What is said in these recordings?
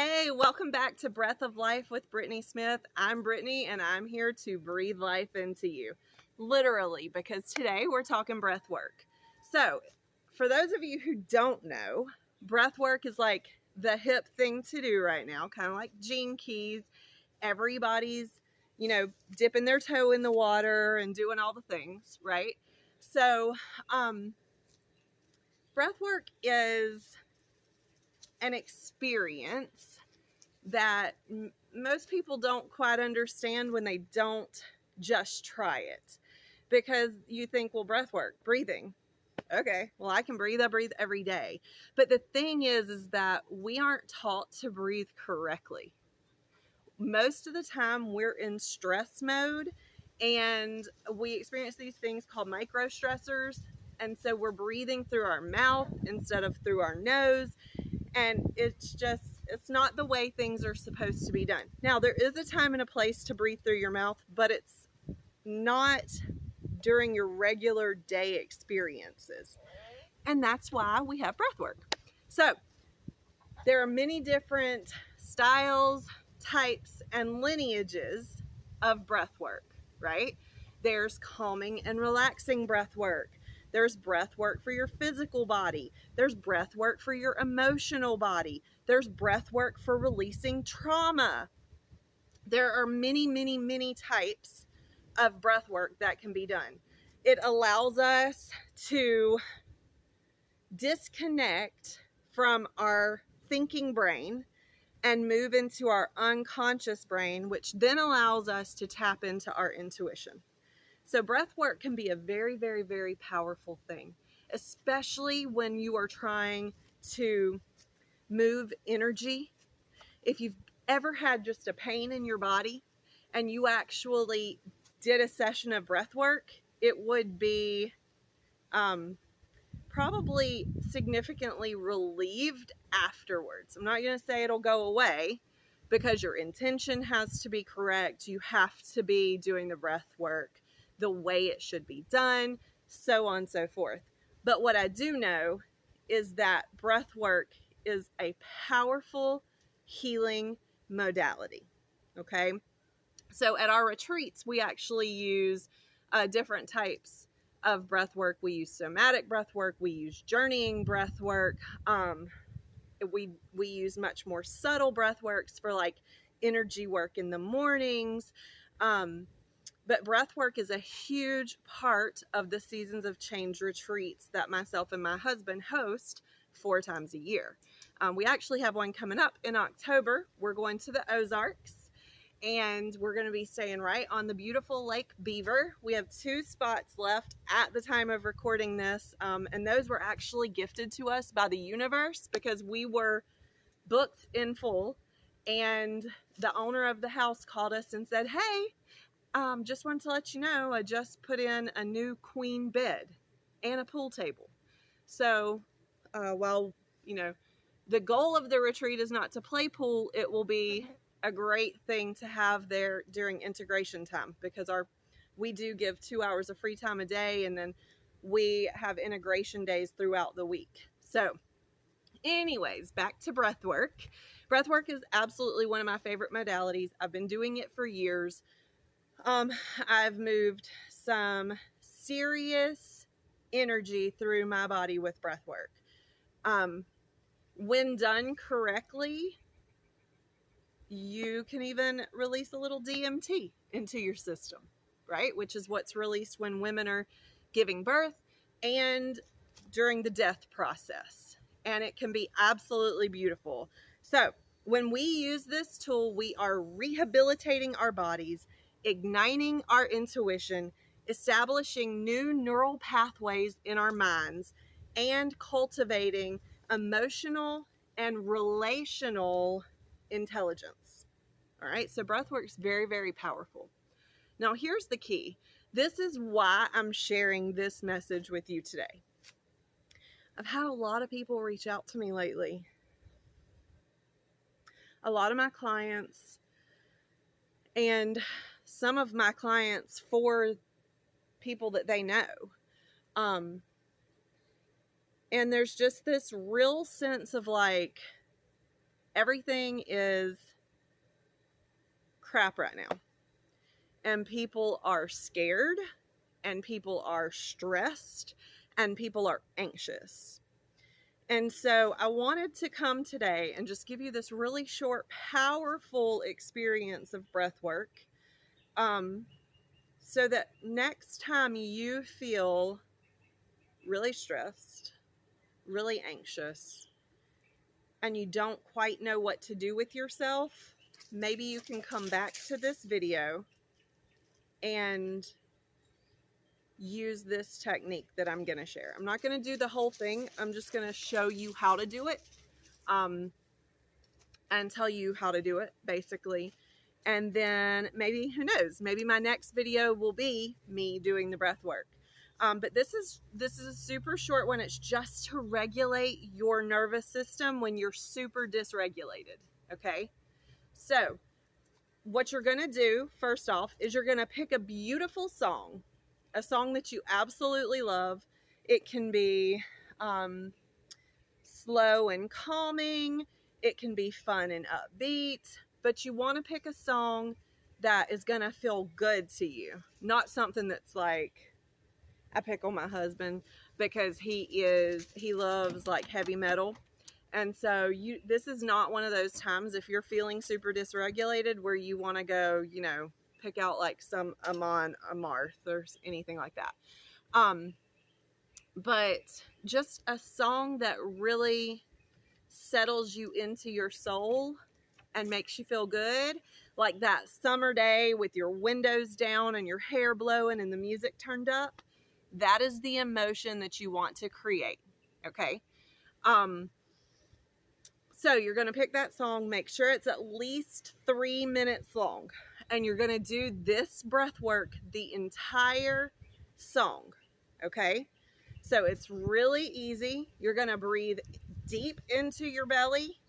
Hey, welcome back to Breath of Life with Brittany Smith. I'm Brittany and I'm here to breathe life into you. Literally, because today we're talking breath work. So, for those of you who don't know, breath work is like the hip thing to do right now, kind of like Gene Keys. Everybody's, dipping their toe in the water and doing all the things, right? So, breath work is an experience that most people don't quite understand when they don't just try it, because you think, well, breath work, breathing, okay, well, I breathe every day. But the thing is that we aren't taught to breathe correctly. Most of the time we're in stress mode and we experience these things called micro stressors, and so we're breathing through our mouth instead of through our nose, and it's not the way things are supposed to be done. Now, there is a time and a place to breathe through your mouth, but it's not during your regular day experiences. And that's why we have breath work. So there are many different styles, types, and lineages of breath work, right? There's calming and relaxing breath work. There's breath work for your physical body. There's breath work for your emotional body. There's breath work for releasing trauma. There are many, many, many types of breath work that can be done. It allows us to disconnect from our thinking brain and move into our unconscious brain, which then allows us to tap into our intuition. So breath work can be a very, very, very powerful thing, especially when you are trying to move energy. If you've ever had just a pain in your body and you actually did a session of breath work, it would be probably significantly relieved afterwards. I'm not going to say it'll go away, because your intention has to be correct. You have to be doing the breath work the way it should be done, so on and so forth. But what I do know is that breath work is a powerful healing modality, okay? So at our retreats, we actually use different types of breath work. We use somatic breath work. We use journeying breath work. We use much more subtle breath works for like energy work in the mornings. But breath work is a huge part of the Seasons of Change retreats that myself and my husband host 4 times a year. We actually have one coming up in October. We're going to the Ozarks, and we're going to be staying right on the beautiful Lake Beaver. We have 2 spots left at the time of recording this, and those were actually gifted to us by the universe because we were booked in full, and the owner of the house called us and said, hey, just wanted to let you know, I just put in a new queen bed and a pool table. So, the goal of the retreat is not to play pool. It will be a great thing to have there during integration time, because we do give 2 hours of free time a day, and then we have integration days throughout the week. So anyways, back to breath work. Breath work is absolutely one of my favorite modalities. I've been doing it for years. I've moved some serious energy through my body with breath work. When done correctly, you can even release a little DMT into your system, right? Which is what's released when women are giving birth and during the death process. And it can be absolutely beautiful. So when we use this tool, we are rehabilitating our bodies, igniting our intuition, establishing new neural pathways in our minds, and cultivating emotional and relational intelligence. All right, so breathwork is very, very powerful. Now, here's the key. This is why I'm sharing this message with you today. I've had a lot of people reach out to me lately. A lot of my clients, and some of my clients for people that they know. And there's just this real sense of like, everything is crap right now. And people are scared, and people are stressed, and people are anxious. And so I wanted to come today and just give you this really short, powerful experience of breath work, so that next time you feel really stressed, really anxious, and you don't quite know what to do with yourself, maybe you can come back to this video and use this technique that I'm going to share. I'm not going to do the whole thing. I'm just going to show you how to do it, and tell you how to do it, basically. And then maybe, who knows, maybe my next video will be me doing the breath work. But this is a super short one. It's just to regulate your nervous system when you're super dysregulated. Okay. So what you're going to do first off is you're going to pick a beautiful song, a song that you absolutely love. It can be, slow and calming. It can be fun and upbeat, but you want to pick a song that is going to feel good to you. Not something that's like, I pick on my husband because he loves like heavy metal. And so this is not one of those times if you're feeling super dysregulated where you want to go, you know, pick out like some Amon Amarth or anything like that. But just a song that really settles you into your soul and makes you feel good, like that summer day with your windows down and your hair blowing and the music turned up. That is the emotion that you want to create. Okay. So you're going to pick that song, make sure it's at least 3 minutes long, and you're going to do this breath work the entire song. Okay. So it's really easy. You're going to breathe deep into your belly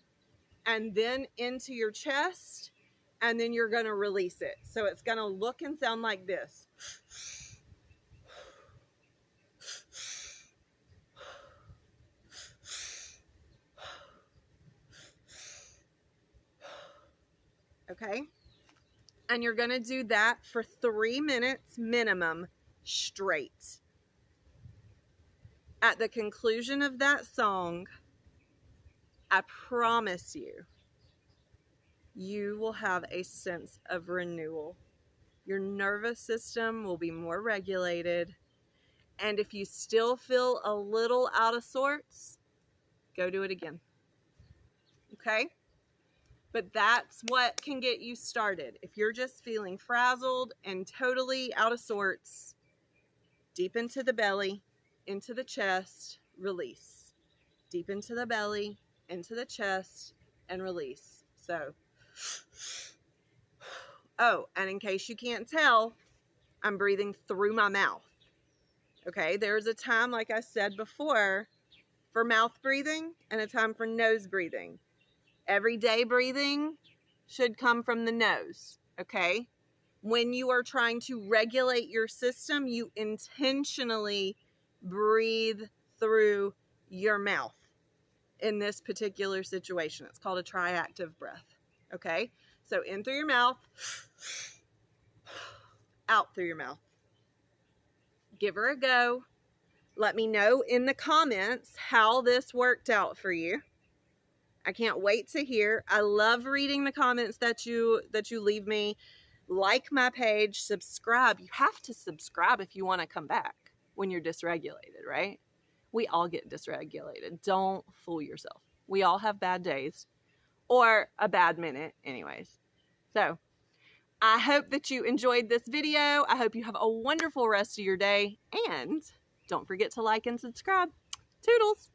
and then into your chest, and then you're going to release it. So it's going to look and sound like this. Okay? And you're going to do that for 3 minutes minimum straight. At the conclusion of that song, I promise you, you will have a sense of renewal. Your nervous system will be more regulated. And if you still feel a little out of sorts, go do it again. Okay? But that's what can get you started. If you're just feeling frazzled and totally out of sorts, deep into the belly, into the chest, release. Deep into the belly, into the chest, and release. So, oh, and in case you can't tell, I'm breathing through my mouth. Okay, there's a time, like I said before, for mouth breathing and a time for nose breathing. Everyday breathing should come from the nose, okay? When you are trying to regulate your system, you intentionally breathe through your mouth. In this particular situation, it's called a triactive breath, okay? So in through your mouth, out through your mouth. Give her a go. Let me know in the comments how this worked out for you. I can't wait to hear. I love reading the comments that you leave me. Like my page, subscribe. You have to subscribe if you want to come back when you're dysregulated, right? We all get dysregulated. Don't fool yourself. We all have bad days or a bad minute anyways. So I hope that you enjoyed this video. I hope you have a wonderful rest of your day, and don't forget to like and subscribe. Toodles.